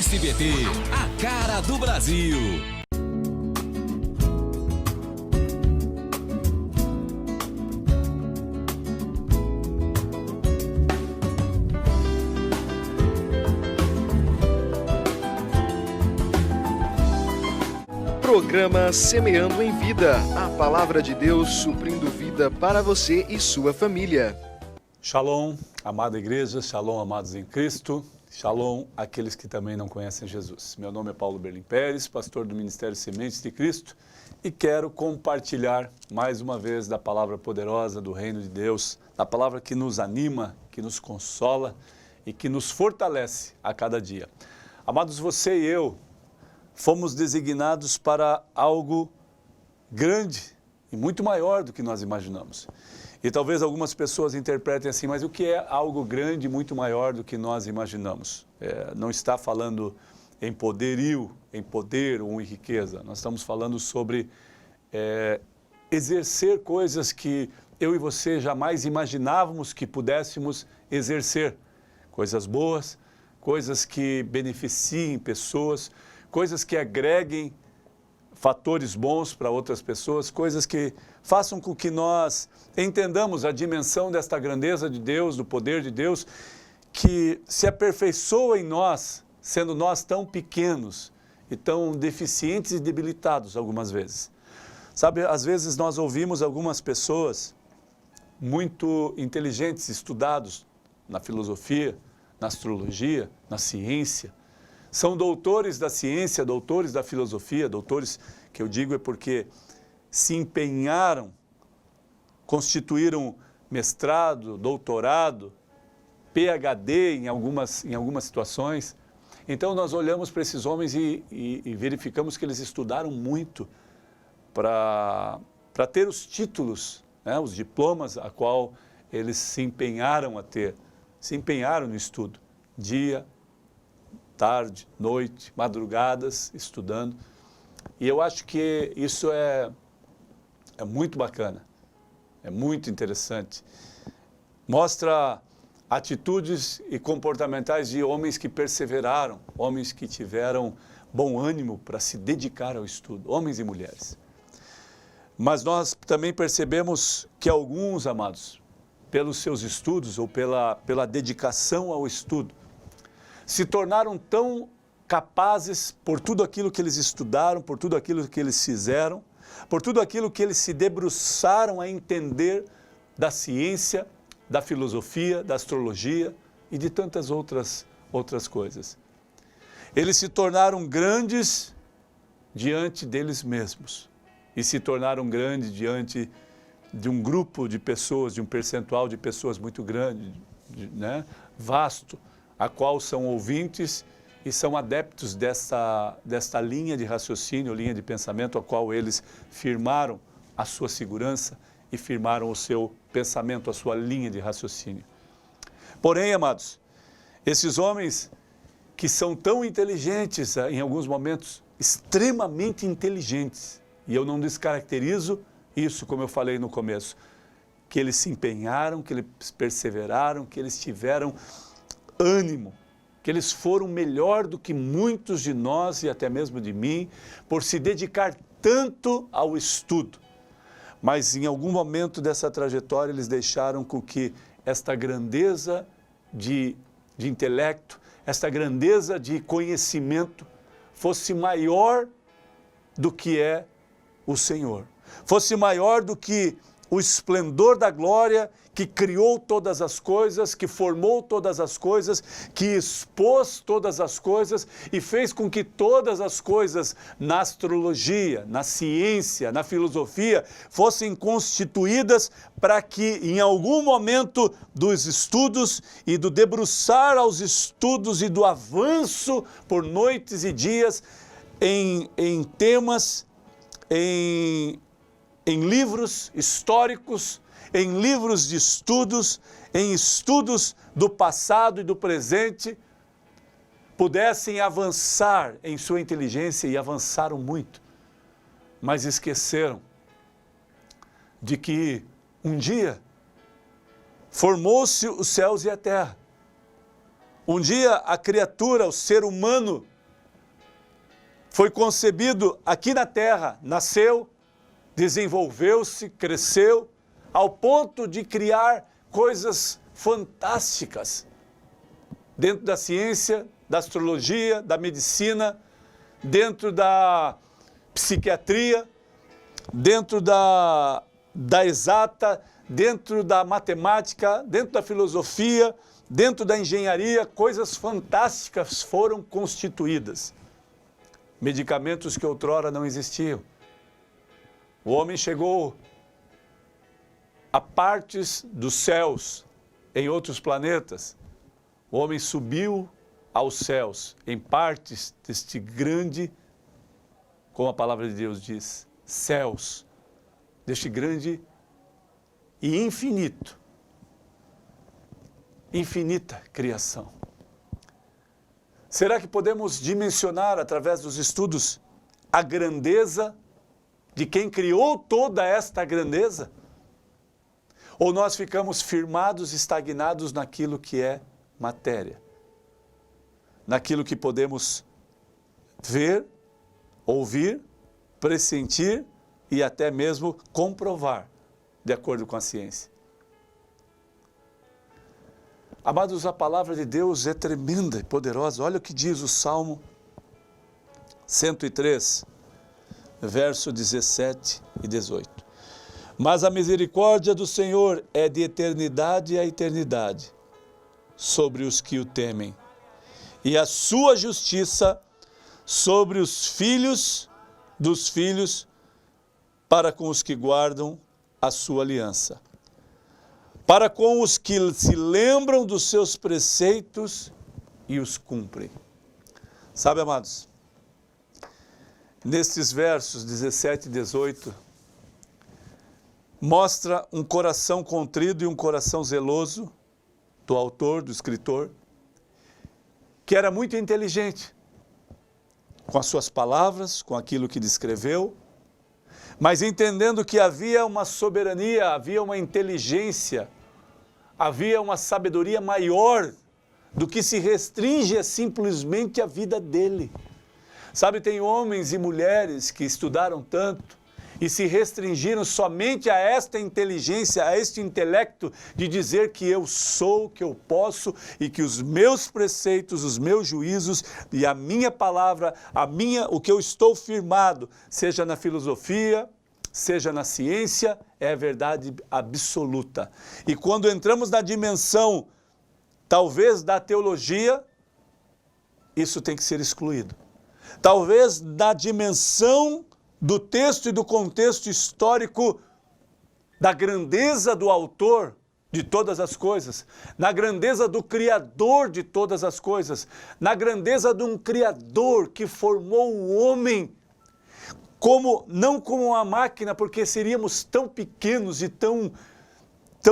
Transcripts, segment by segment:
SBT, a cara do Brasil. Programa Semeando em Vida, a palavra de Deus suprindo vida para você e sua família. Shalom, amada igreja, shalom, amados em Cristo, shalom, aqueles que também não conhecem Jesus. Meu nome é Paulo Berlim Pérez, pastor do Ministério Sementes de Cristo, e quero compartilhar mais uma vez da palavra poderosa do Reino de Deus, da palavra que nos anima, que nos consola e que nos fortalece a cada dia. Amados, você e eu fomos designados para algo grande e muito maior do que nós imaginamos. E talvez algumas pessoas interpretem assim, mas o que é algo grande e muito maior do que nós imaginamos? Não está falando em poderio, em poder ou em riqueza. Nós estamos falando sobre exercer coisas que eu e você jamais imaginávamos que pudéssemos exercer. Coisas boas, coisas que beneficiem pessoas, coisas que agreguem fatores bons para outras pessoas, coisas que façam com que nós entendamos a dimensão desta grandeza de Deus, do poder de Deus, que se aperfeiçoa em nós, sendo nós tão pequenos e tão deficientes e debilitados algumas vezes. Sabe, às vezes nós ouvimos algumas pessoas muito inteligentes, estudados na filosofia, na astrologia, na ciência, são doutores da ciência, doutores da filosofia, doutores que eu digo é porque se empenharam, constituíram mestrado, doutorado, PhD em algumas situações. Então nós olhamos para esses homens e verificamos que eles estudaram muito para ter os títulos, né, os diplomas a qual eles se empenharam a ter, se empenharam no estudo, dia, tarde, noite, madrugadas, estudando. E eu acho que isso é muito bacana, é muito interessante. Mostra atitudes e comportamentais de homens que perseveraram, homens que tiveram bom ânimo para se dedicar ao estudo, homens e mulheres. Mas nós também percebemos que alguns, amados, pelos seus estudos ou pela dedicação ao estudo, se tornaram tão capazes por tudo aquilo que eles estudaram, por tudo aquilo que eles fizeram, por tudo aquilo que eles se debruçaram a entender da ciência, da filosofia, da astrologia e de tantas outras coisas. Eles se tornaram grandes diante deles mesmos e se tornaram grandes diante de um grupo de pessoas, de um percentual de pessoas muito grande, né, vasto, a qual são ouvintes e são adeptos desta linha de raciocínio, linha de pensamento, a qual eles firmaram a sua segurança e firmaram o seu pensamento, a sua linha de raciocínio. Porém, amados, esses homens que são tão inteligentes, em alguns momentos, extremamente inteligentes, e eu não descaracterizo isso, como eu falei no começo, que eles se empenharam, que eles perseveraram, que eles tiveram ânimo, que eles foram melhor do que muitos de nós e até mesmo de mim, por se dedicar tanto ao estudo. Mas em algum momento dessa trajetória eles deixaram com que esta grandeza de intelecto, esta grandeza de conhecimento fosse maior do que é o Senhor, fosse maior do que o esplendor da glória que criou todas as coisas, que formou todas as coisas, que expôs todas as coisas e fez com que todas as coisas na astrologia, na ciência, na filosofia, fossem constituídas para que em algum momento dos estudos e do debruçar aos estudos e do avanço por noites e dias em temas, em livros históricos, em livros de estudos, em estudos do passado e do presente, pudessem avançar em sua inteligência, e avançaram muito, mas esqueceram de que um dia formou-se os céus e a terra. Um dia a criatura, o ser humano, foi concebido aqui na terra, nasceu, desenvolveu-se, cresceu, ao ponto de criar coisas fantásticas dentro da ciência, da astrologia, da medicina, dentro da psiquiatria, dentro da exata, dentro da matemática, dentro da filosofia, dentro da engenharia, coisas fantásticas foram constituídas. Medicamentos que outrora não existiam. O homem chegou a partes dos céus, em outros planetas. O homem subiu aos céus, em partes deste grande, como a palavra de Deus diz, céus, deste grande e infinita criação. Será que podemos dimensionar, através dos estudos, a grandeza de quem criou toda esta grandeza? Ou nós ficamos firmados, estagnados naquilo que é matéria? Naquilo que podemos ver, ouvir, pressentir e até mesmo comprovar, de acordo com a ciência. Amados, a palavra de Deus é tremenda e poderosa. Olha o que diz o Salmo 103, verso 17 e 18. Mas a misericórdia do Senhor é de eternidade a eternidade sobre os que o temem, e a sua justiça sobre os filhos dos filhos, para com os que guardam a sua aliança, para com os que se lembram dos seus preceitos e os cumprem. Sabe, amados, nestes versos 17 e 18, mostra um coração contrito e um coração zeloso do autor, do escritor, que era muito inteligente com as suas palavras, com aquilo que descreveu, mas entendendo que havia uma soberania, havia uma inteligência, havia uma sabedoria maior do que se restringe a simplesmente a vida dele. Sabe, tem homens e mulheres que estudaram tanto e se restringiram somente a esta inteligência, a este intelecto de dizer que eu sou, que eu posso e que os meus preceitos, os meus juízos e a minha palavra, o que eu estou firmado, seja na filosofia, seja na ciência, é a verdade absoluta. E quando entramos na dimensão, talvez da teologia, isso tem que ser excluído. Talvez da dimensão do texto e do contexto histórico, da grandeza do autor de todas as coisas, na grandeza do Criador de todas as coisas, na grandeza de um Criador que formou o homem não como uma máquina, porque seríamos tão pequenos e tão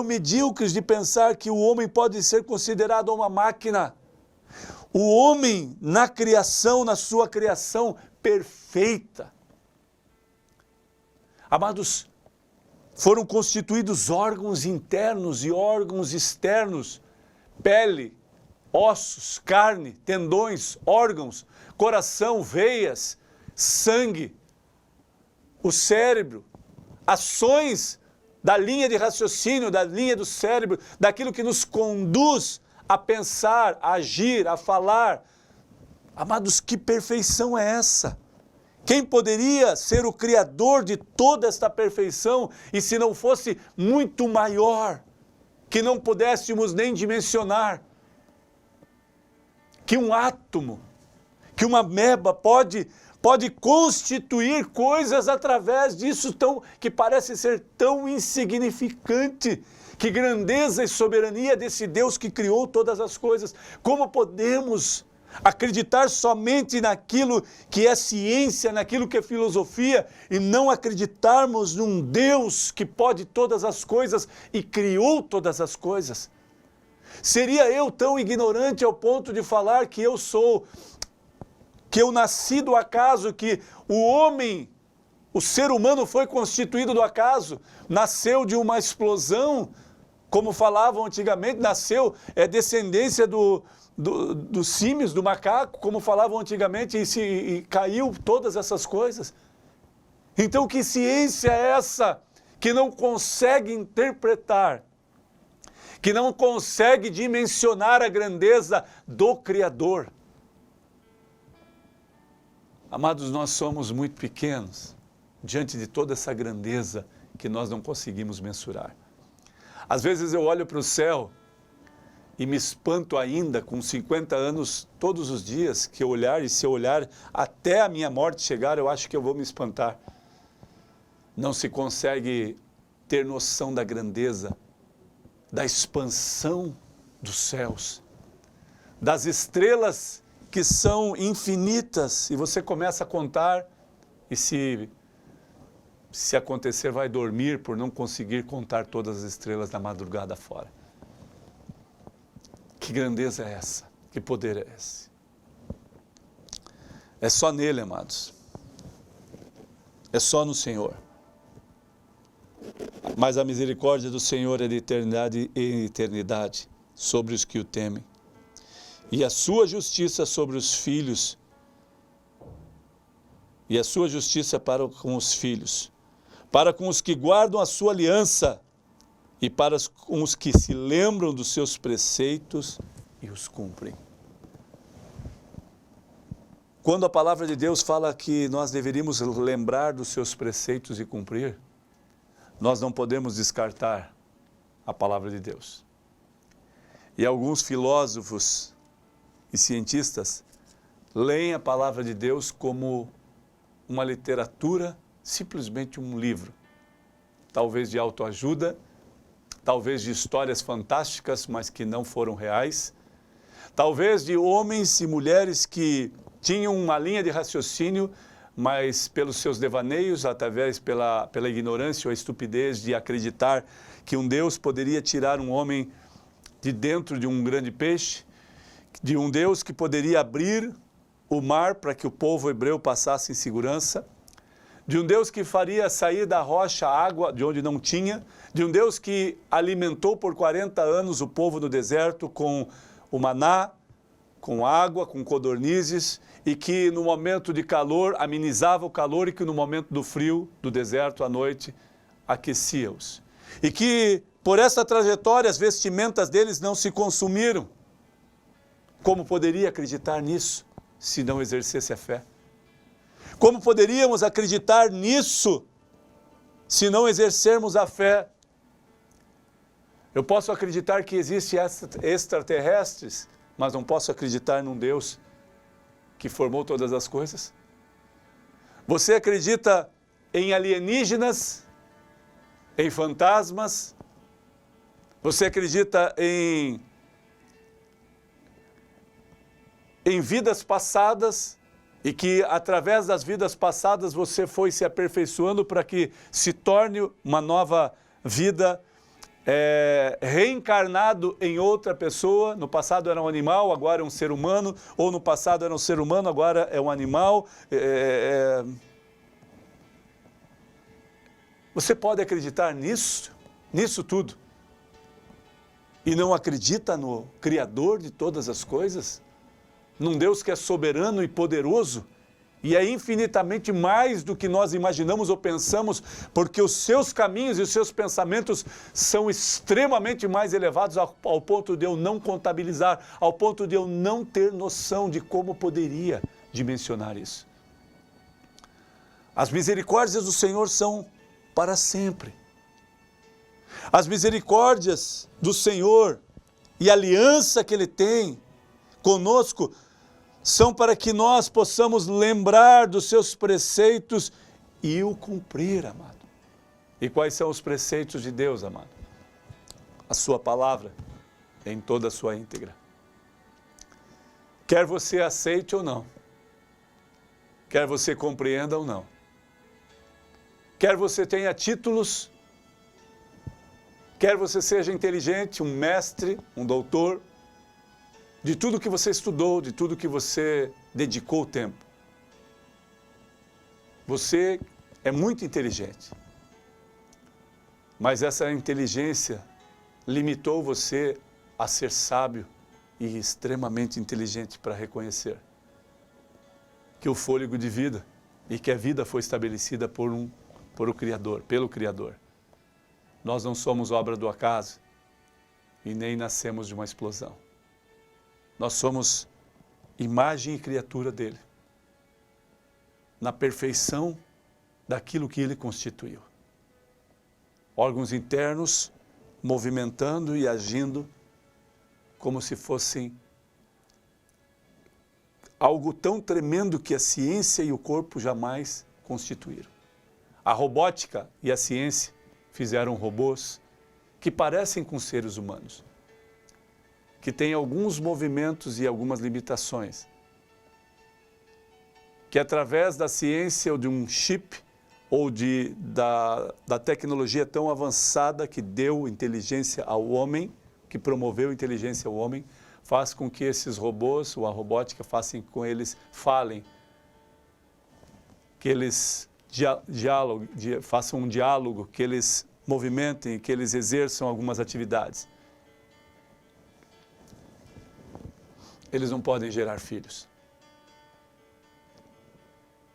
medíocres de pensar que o homem pode ser considerado uma máquina. O homem na criação, na sua criação perfeita. Amados, foram constituídos órgãos internos e órgãos externos, pele, ossos, carne, tendões, órgãos, coração, veias, sangue, o cérebro, ações da linha de raciocínio, da linha do cérebro, daquilo que nos conduz a pensar, a agir, a falar. Amados, que perfeição é essa? Quem poderia ser o criador de toda esta perfeição e se não fosse muito maior, que não pudéssemos nem dimensionar? Que um átomo, que uma ameba pode constituir coisas através disso que parece ser tão insignificante. Que grandeza e soberania desse Deus que criou todas as coisas. Como podemos acreditar somente naquilo que é ciência, naquilo que é filosofia, e não acreditarmos num Deus que pode todas as coisas e criou todas as coisas? Seria eu tão ignorante ao ponto de falar que eu nasci do acaso, que o ser humano foi constituído do acaso, nasceu de uma explosão, como falavam antigamente, nasceu, é descendência dos símios, do macaco, como falavam antigamente, e caiu todas essas coisas. Então, que ciência é essa que não consegue interpretar, que não consegue dimensionar a grandeza do Criador? Amados, nós somos muito pequenos diante de toda essa grandeza que nós não conseguimos mensurar. Às vezes eu olho para o céu e me espanto ainda com 50 anos todos os dias que eu olhar, e se eu olhar até a minha morte chegar, eu acho que eu vou me espantar. Não se consegue ter noção da grandeza, da expansão dos céus, das estrelas que são infinitas, e você começa a contar, e se acontecer, vai dormir por não conseguir contar todas as estrelas da madrugada fora. Que grandeza é essa? Que poder é esse? É só nele, amados. É só no Senhor. Mas a misericórdia do Senhor é de eternidade em eternidade sobre os que o temem. E a sua justiça sobre os filhos, e a sua justiça para com os filhos, para com os que guardam a sua aliança, e para com os que se lembram dos seus preceitos e os cumprem. Quando a palavra de Deus fala que nós deveríamos lembrar dos seus preceitos e cumprir, nós não podemos descartar a palavra de Deus. E alguns filósofos e cientistas leem a palavra de Deus como uma literatura, simplesmente um livro, talvez de autoajuda, talvez de histórias fantásticas, mas que não foram reais, talvez de homens e mulheres que tinham uma linha de raciocínio, mas pelos seus devaneios, através pela ignorância ou a estupidez de acreditar que um Deus poderia tirar um homem de dentro de um grande peixe, de um Deus que poderia abrir o mar para que o povo hebreu passasse em segurança, de um Deus que faria sair da rocha água de onde não tinha, de um Deus que alimentou por 40 anos o povo no deserto com o maná, com água, com codornizes, e que no momento de calor amenizava o calor, e que no momento do frio, do deserto à noite, aquecia-os. E que por essa trajetória as vestimentas deles não se consumiram. Como poderia acreditar nisso se não exercesse a fé? Como poderíamos acreditar nisso se não exercermos a fé? Eu posso acreditar que existem extraterrestres, mas não posso acreditar num Deus que formou todas as coisas? Você acredita em alienígenas, em fantasmas? Você acredita em vidas passadas, e que através das vidas passadas você foi se aperfeiçoando para que se torne uma nova vida, reencarnado em outra pessoa? No passado era um animal, agora é um ser humano, ou no passado era um ser humano, agora é um animal. Você pode acreditar nisso tudo, e não acredita no Criador de todas as coisas? Num Deus que é soberano e poderoso, e é infinitamente mais do que nós imaginamos ou pensamos, porque os seus caminhos e os seus pensamentos são extremamente mais elevados ao ponto de eu não contabilizar, ao ponto de eu não ter noção de como poderia dimensionar isso. As misericórdias do Senhor são para sempre. As misericórdias do Senhor e a aliança que Ele tem conosco são para que nós possamos lembrar dos seus preceitos e o cumprir, amado. E quais são os preceitos de Deus, amado? A sua palavra em toda a sua íntegra. Quer você aceite ou não, quer você compreenda ou não, quer você tenha títulos, quer você seja inteligente, um mestre, um doutor, de tudo que você estudou, de tudo que você dedicou o tempo. Você é muito inteligente, mas essa inteligência limitou você a ser sábio e extremamente inteligente para reconhecer que o fôlego de vida e que a vida foi estabelecida pelo Criador. Nós não somos obra do acaso e nem nascemos de uma explosão. Nós somos imagem e criatura dele, na perfeição daquilo que ele constituiu. Órgãos internos movimentando e agindo como se fossem algo tão tremendo que a ciência e o corpo jamais constituíram. A robótica e a ciência fizeram robôs que parecem com seres humanos, que têm alguns movimentos e algumas limitações, que através da ciência ou de um chip ou da tecnologia tão avançada que deu inteligência ao homem, que promoveu inteligência ao homem, faz com que esses robôs, ou a robótica, façam com que eles falem, que eles façam um diálogo, que eles movimentem, que eles exerçam algumas atividades. Eles não podem gerar filhos.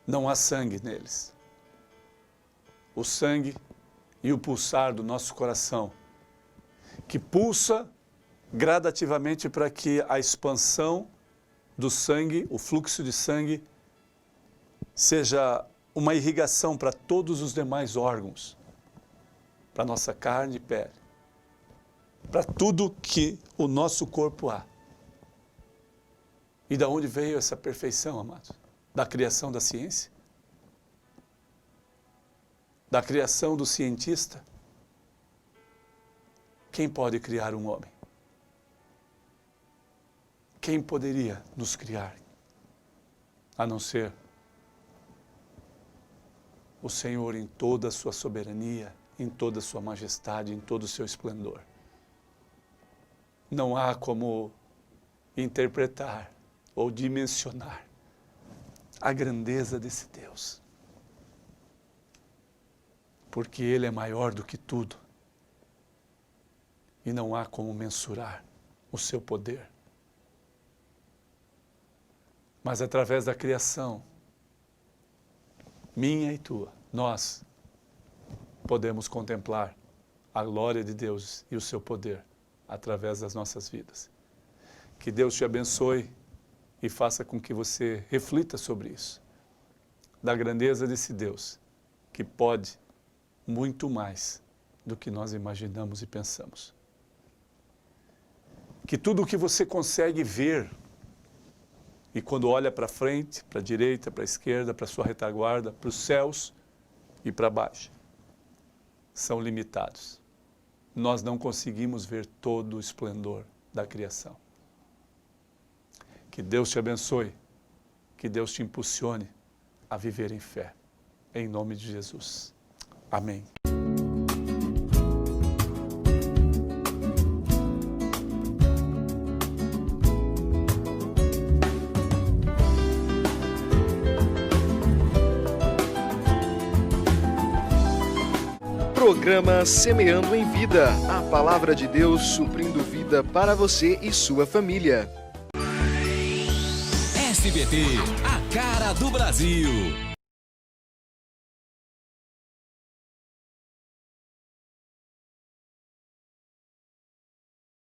Não há sangue neles. O sangue e o pulsar do nosso coração, que pulsa gradativamente para que a expansão do sangue, o fluxo de sangue, seja uma irrigação para todos os demais órgãos, para nossa carne e pele, para tudo que o nosso corpo há. E de onde veio essa perfeição, amados? Da criação da ciência? Da criação do cientista? Quem pode criar um homem? Quem poderia nos criar, a não ser o Senhor em toda a sua soberania, em toda a sua majestade, em todo o seu esplendor? Não há como interpretar ou dimensionar a grandeza desse Deus, porque Ele é maior do que tudo e não há como mensurar o seu poder. Mas através da criação, minha e tua, nós podemos contemplar a glória de Deus e o seu poder através das nossas vidas. Que Deus te abençoe e faça com que você reflita sobre isso, da grandeza desse Deus, que pode muito mais do que nós imaginamos e pensamos. Que tudo o que você consegue ver, e quando olha para frente, para a direita, para a esquerda, para a sua retaguarda, para os céus e para baixo, são limitados. Nós não conseguimos ver todo o esplendor da criação. Que Deus te abençoe, que Deus te impulsione a viver em fé. Em nome de Jesus. Amém. Programa Semeando em Vida, a palavra de Deus suprindo vida para você e sua família. SBT, a cara do Brasil.